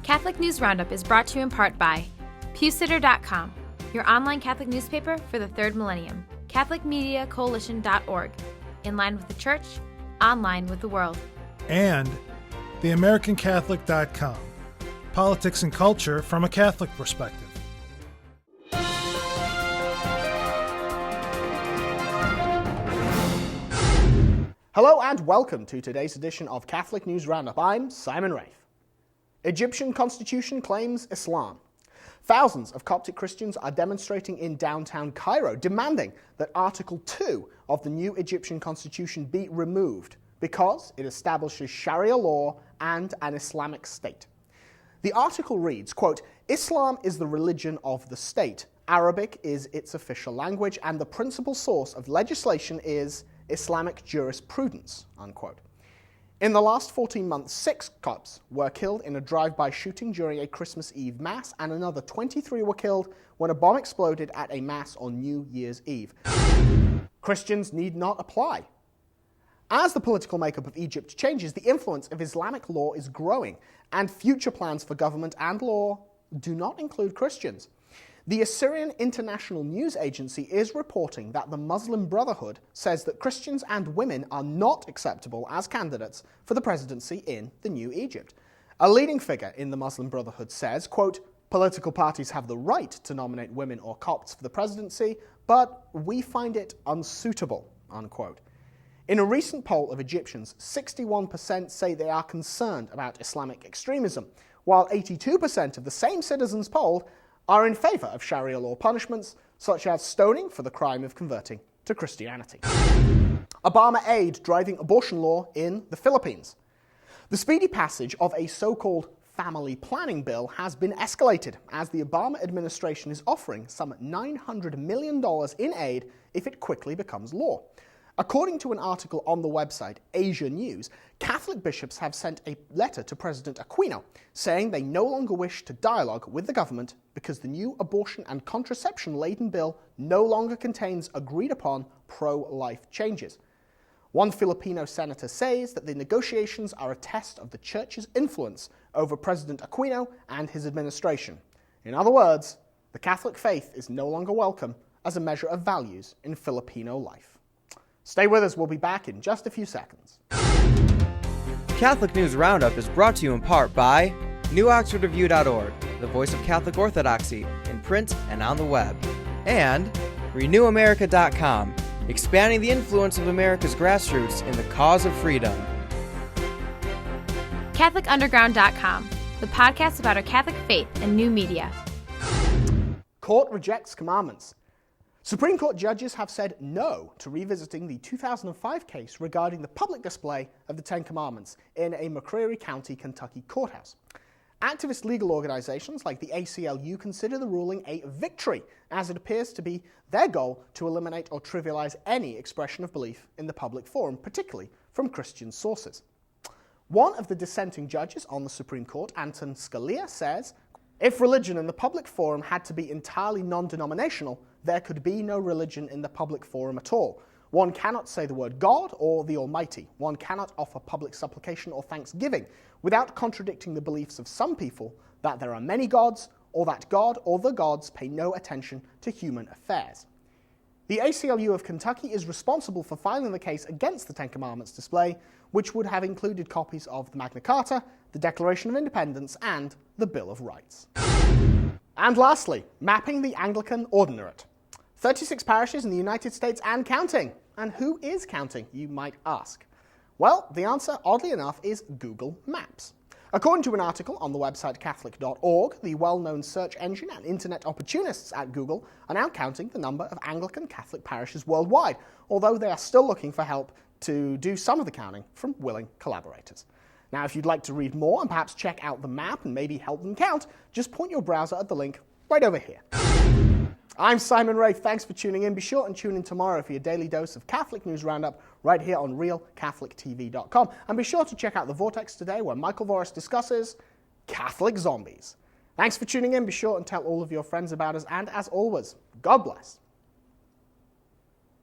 Catholic News Roundup is brought to you in part by PewSitter.com, your online Catholic newspaper for the third millennium, CatholicMediaCoalition.org, in line with the Church, online with the world. And TheAmericanCatholic.com, politics and culture from a Catholic perspective. Hello and welcome to today's edition of Catholic News Roundup. I'm Simon Rafe. Egyptian constitution claims Islam. Thousands of Coptic Christians are demonstrating in downtown Cairo, demanding that Article 2 of the new Egyptian constitution be removed because it establishes Sharia law and an Islamic state. The article reads, quote, "Islam is the religion of the state. Arabic is its official language, and the principal source of legislation is Islamic jurisprudence," unquote. In the last 14 months, 6 Copts were killed in a drive-by shooting during a Christmas Eve Mass, and another 23 were killed when a bomb exploded at a Mass on New Year's Eve. Christians need not apply. As the political makeup of Egypt changes, the influence of Islamic law is growing, and future plans for government and law do not include Christians. The Assyrian International News Agency is reporting that the Muslim Brotherhood says that Christians and women are not acceptable as candidates for the presidency in the new Egypt. A leading figure in the Muslim Brotherhood says, quote, "Political parties have the right to nominate women or Copts for the presidency, but we find it unsuitable," unquote. In a recent poll of Egyptians, 61% say they are concerned about Islamic extremism, while 82% of the same citizens polled are in favor of Sharia law punishments, such as stoning for the crime of converting to Christianity. Obama aid driving abortion law in the Philippines. The speedy passage of a so-called family planning bill has been escalated, as the Obama administration is offering some $900 million in aid if it quickly becomes law. According to an article on the website Asia News, Catholic bishops have sent a letter to President Aquino saying they no longer wish to dialogue with the government because the new abortion and contraception-laden bill no longer contains agreed-upon pro-life changes. One Filipino senator says that the negotiations are a test of the Church's influence over President Aquino and his administration. In other words, the Catholic faith is no longer welcome as a measure of values in Filipino life. Stay with us, we'll be back in just a few seconds. Catholic News Roundup is brought to you in part by NewOxfordReview.org, the voice of Catholic Orthodoxy, in print and on the web, and RenewAmerica.com, expanding the influence of America's grassroots in the cause of freedom. CatholicUnderground.com, the podcast about our Catholic faith and new media. Court rejects commandments. Supreme Court judges have said no to revisiting the 2005 case regarding the public display of the Ten Commandments in a McCreary County, Kentucky courthouse. Activist legal organizations like the ACLU consider the ruling a victory, as it appears to be their goal to eliminate or trivialize any expression of belief in the public forum, particularly from Christian sources. One of the dissenting judges on the Supreme Court, Anton Scalia, says, "If religion in the public forum had to be entirely non-denominational, there could be no religion in the public forum at all. One cannot say the word God or the Almighty. One cannot offer public supplication or thanksgiving without contradicting the beliefs of some people that there are many gods, or that God or the gods pay no attention to human affairs." The ACLU of Kentucky is responsible for filing the case against the Ten Commandments display, which would have included copies of the Magna Carta, the Declaration of Independence, and the Bill of Rights. And lastly, mapping the Anglican Ordinariate. 36 parishes in the United States and counting. And who is counting, you might ask? Well, the answer, oddly enough, is Google Maps. According to an article on the website Catholic.org, the well-known search engine and internet opportunists at Google are now counting the number of Anglican Catholic parishes worldwide, although they are still looking for help to do some of the counting from willing collaborators. Now, if you'd like to read more and perhaps check out the map and maybe help them count, just point your browser at the link right over here. I'm Simon Rafe. Thanks for tuning in. Be sure and tune in tomorrow for your daily dose of Catholic News Roundup right here on RealCatholicTV.com. And be sure to check out The Vortex today, where Michael Voris discusses Catholic zombies. Thanks for tuning in. Be sure and tell all of your friends about us. And as always, God bless.